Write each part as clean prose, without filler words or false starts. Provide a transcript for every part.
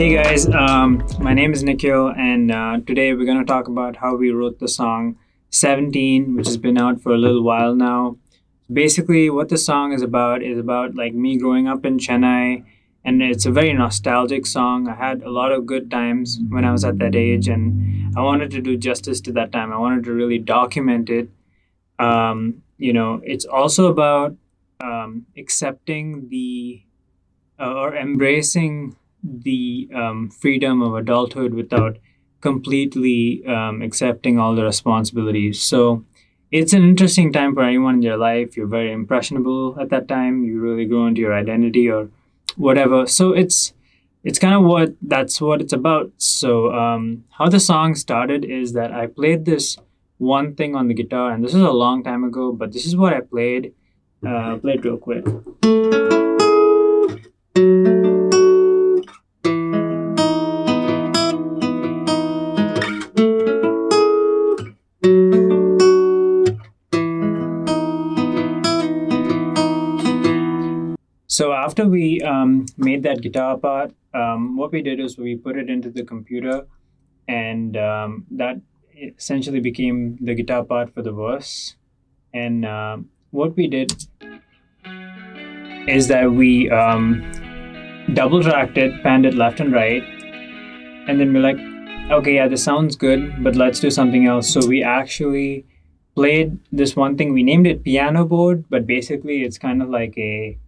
Hey guys, my name is Nikhil, and today we're going to talk about how we wrote the song 17, which has been out for a little while now. Basically, what the song is about like me growing up in Chennai, and it's a very nostalgic song. I had a lot of good times when I was at that age, and I wanted to do justice to that time. I wanted to really document it. It's also about accepting or embracing the freedom of adulthood without completely accepting all the responsibilities. So it's an interesting time for anyone in your life. You're very impressionable at that time. You really grow into your identity or whatever. So it's kind of that's what it's about. So how the song started is that I played this one thing on the guitar, and this is a long time ago, but this is what I played. Play it real quick. So after we made that guitar part, what we did is we put it into the computer, and that essentially became the guitar part for the verse. And what we did is that we double tracked it, panned it left and right, and then we're like, okay, yeah, this sounds good, but let's do something else. So we actually played this one thing. We named it piano board, but basically it's kind of like a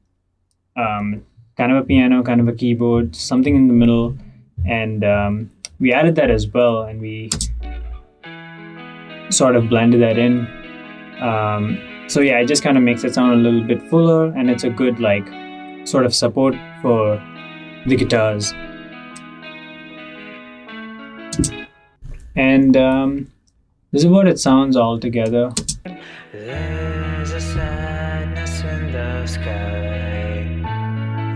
kind of a piano, kind of a keyboard, something in the middle, and we added that as well, and we sort of blended that in. So yeah, it just kind of makes it sound a little bit fuller, and it's a good like sort of support for the guitars. And this is what it sounds all together. There's a sadness in the sky.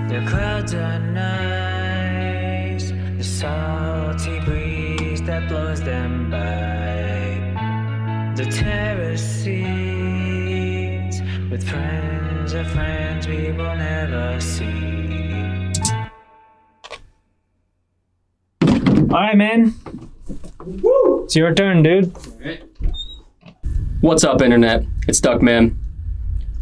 The clouds are nice, the salty breeze that blows them by. The terrace seats with friends of friends we will never see. Alright, man. Woo! It's your turn, dude. Alright. What's up, Internet? It's Duckman.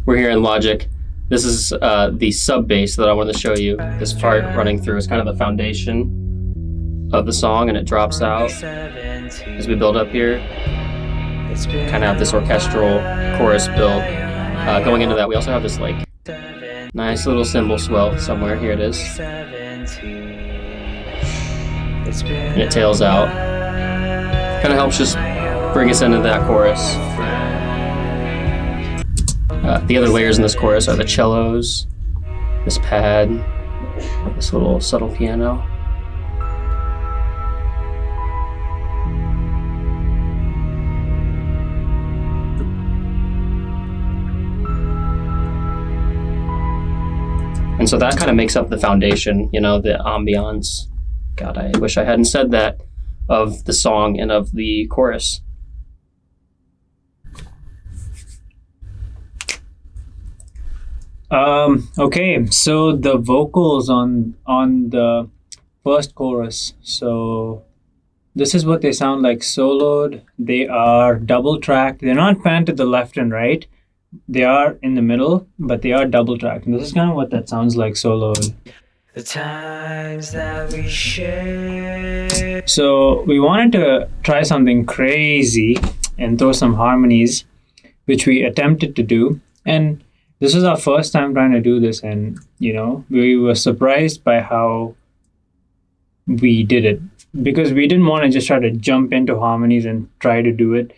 We're here in Logic. This is the sub bass that I want to show you. This part running through is kind of the foundation of the song, and it drops out as we build up here. Kind of have this orchestral chorus build. Going into that, we also have this like nice little cymbal swell somewhere. Here it is. And it tails out. Kind of helps just bring us into that chorus. The other layers in this chorus are the cellos, this pad, this little subtle piano. And so that kind of makes up the foundation, the ambiance. God, I wish I hadn't said that, of the song and of the chorus. Okay, so the vocals on the first chorus. So this is what they sound like soloed. They are double tracked. They're not panned to the left and right. They are in the middle, but they are double tracked. And this is kind of what that sounds like soloed. The times that we share. So we wanted to try something crazy and throw some harmonies, which we attempted to do. And this was our first time trying to do this, and we were surprised by how we did it, because we didn't want to just try to jump into harmonies and try to do it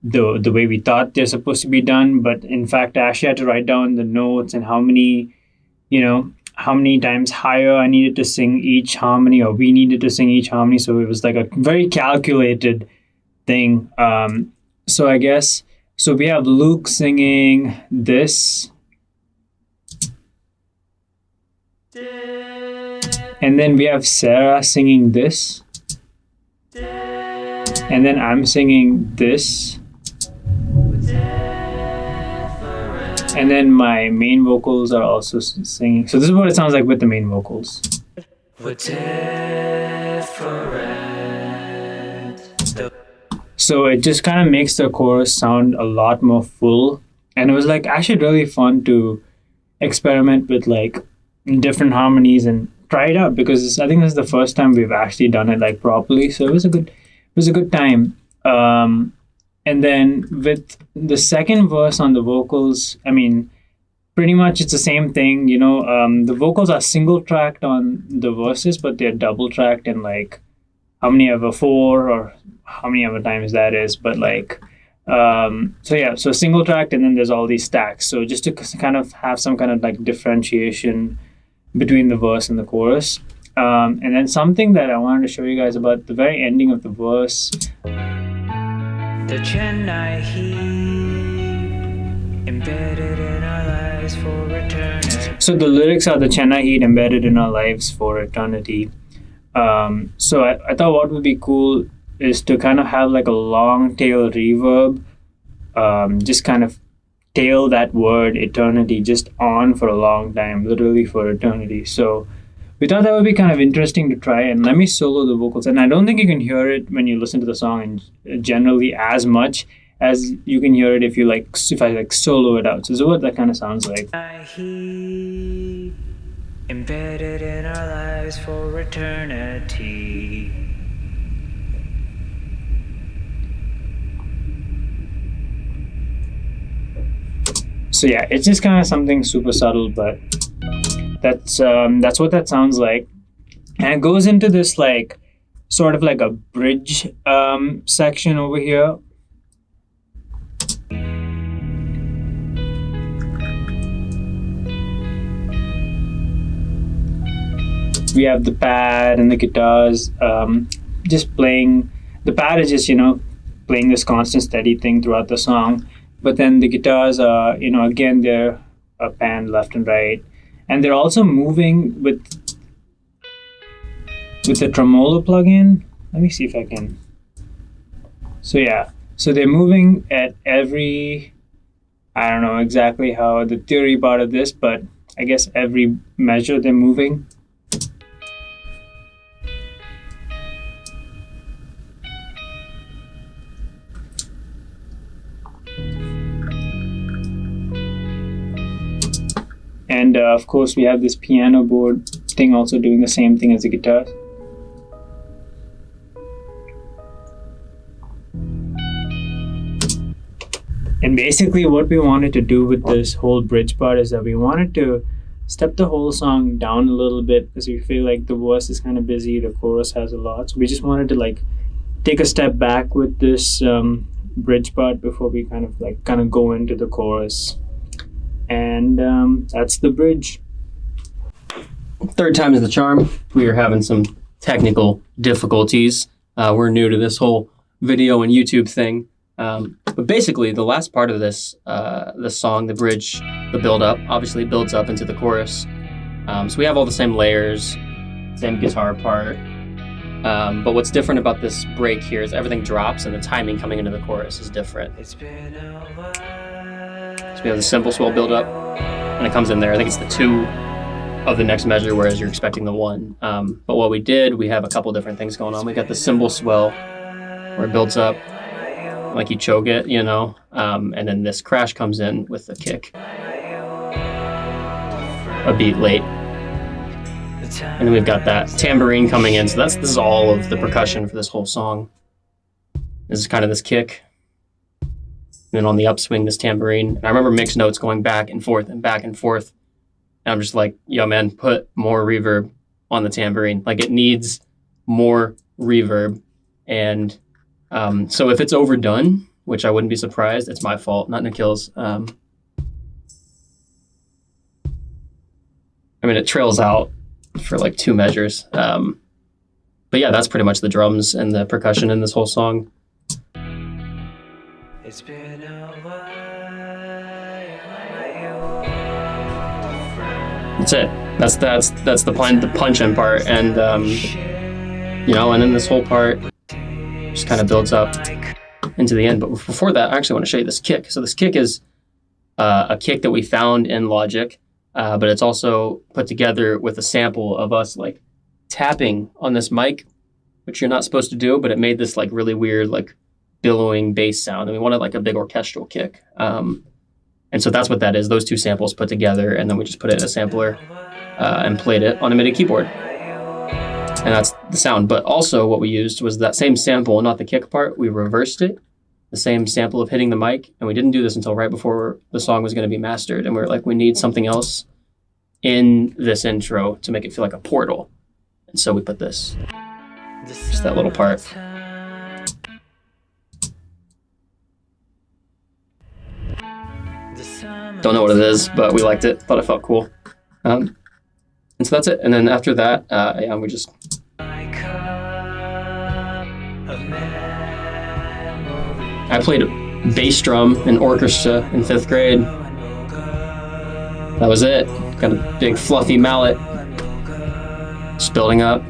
the way we thought they're supposed to be done. But in fact, I actually had to write down the notes and how many times higher I needed to sing each harmony, or we needed to sing each harmony. So it was like a very calculated thing. So I guess, so we have Luke singing this. And then we have Sarah singing this. And then I'm singing this. And then my main vocals are also singing. So this is what it sounds like with the main vocals. Whatever So it just kind of makes the chorus sound a lot more full. And it was like actually really fun to experiment with like different harmonies and try it out because I think this is the first time we've actually done it like properly. So it was a good time. And then with the second verse on the vocals, I mean, pretty much it's the same thing. The vocals are single tracked on the verses, but they're double tracked in like how many ever four or how many ever times that is. But like, so single tracked, and then there's all these stacks. So just to kind of have some kind of like differentiation between the verse and the chorus. And then something that I wanted to show you guys about the very ending of the verse. The Chennai heat embedded in our lives for eternity. So the lyrics are the Chennai heat embedded in our lives for eternity. So I thought what would be cool is to kind of have like a long tail reverb, just kind of tail that word eternity just on for a long time, literally for eternity. So we thought that would be kind of interesting to try, and let me solo the vocals. And I don't think you can hear it when you listen to the song and generally as much as you can hear it if I like solo it out. So this is what that kind of sounds like. Embedded in our lives for eternity. So yeah, it's just kind of something super subtle, but that's what that sounds like. And it goes into this like sort of like a bridge section over here. We have the pad and the guitars just playing. The pad is just playing this constant steady thing throughout the song, but then the guitars are again they're panned left and right, and they're also moving with the tremolo plugin. Let me see if I can. So yeah, so they're moving at every, I don't know exactly how the theory part of this, but I guess every measure they're moving. And of course, we have this piano board thing also doing the same thing as the guitar. And basically what we wanted to do with this whole bridge part is that we wanted to step the whole song down a little bit because we feel like the verse is kind of busy, the chorus has a lot. So we just wanted to like take a step back with this bridge part before we kind of go into the chorus. And that's the bridge. Third time is the charm. We are having some technical difficulties. We're new to this whole video and YouTube thing. But basically, the last part of this song, the bridge, the build-up, obviously builds up into the chorus. So we have all the same layers, same guitar part. But what's different about this break here is everything drops and the timing coming into the chorus is different. So we have the simple swell build up, and it comes in there. I think it's the 2 of the next measure, whereas you're expecting the 1. But what we did, we have a couple different things going on. We got the cymbal swell, where it builds up like you choke it, and then this crash comes in with the kick, a beat late. And then we've got that tambourine coming in. So this is all of the percussion for this whole song. This is kind of this kick. And then on the upswing, this tambourine. And I remember mixed notes going back and forth and back and forth. And I'm just like, yo, man, put more reverb on the tambourine. Like, it needs more reverb. And so if it's overdone, which I wouldn't be surprised, it's my fault, not Nikhil's. I mean, it trails out for like 2 measures. But yeah, that's pretty much the drums and the percussion in this whole song. It's been a while. That's it. That's the punch-in part, and and then this whole part just kind of builds up into the end. But before that, I actually want to show you this kick. So this kick is a kick that we found in Logic, but it's also put together with a sample of us like tapping on this mic which you're not supposed to do, but it made this like really weird, like billowing bass sound. And we wanted like a big orchestral kick. And so that's what that is, those two samples put together, and then we just put it in a sampler and played it on a MIDI keyboard. And that's the sound. But also what we used was that same sample, not the kick part, we reversed it, the same sample of hitting the mic. And we didn't do this until right before the song was going to be mastered. And we were like, we need something else in this intro to make it feel like a portal. And so we put this, just that little part. Don't know what it is, but we liked it. Thought it felt cool. And so that's it. And then after that, yeah, we just... I played bass drum in orchestra in 5th grade. That was it. Got a big fluffy mallet. Just building up.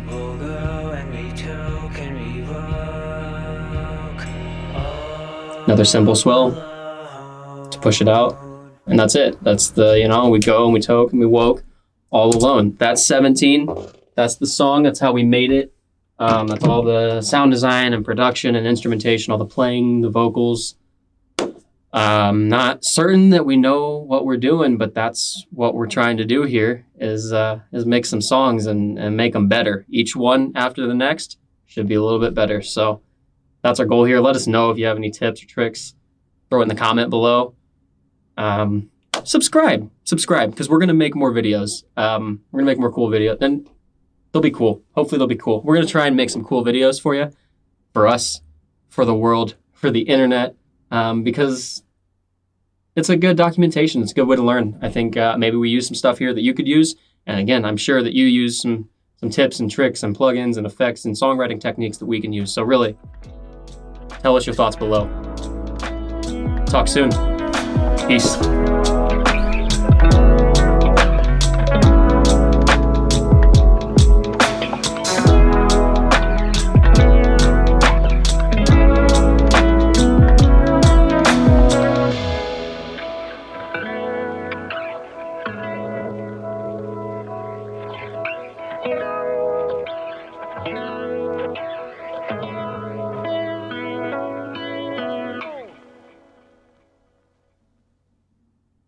Another cymbal swell to push it out. And that's it. That's the, you know, we go and we toke and we woke all alone. That's 17. That's the song. That's how we made it. That's all the sound design and production and instrumentation, all the playing, the vocals. Not certain that we know what we're doing, but that's what we're trying to do here is make some songs and make them better. Each one after the next should be a little bit better. So that's our goal here. Let us know if you have any tips or tricks. Throw it in the comment below. Subscribe, because we're going to make more videos. We're going to make more cool videos, and they'll be cool. Hopefully they'll be cool. We're going to try and make some cool videos for you, for us, for the world, for the internet, because it's a good documentation. It's a good way to learn. I think maybe we use some stuff here that you could use. And again, I'm sure that you use some tips and tricks and plugins and effects and songwriting techniques that we can use. So really, tell us your thoughts below. Talk soon. Peace.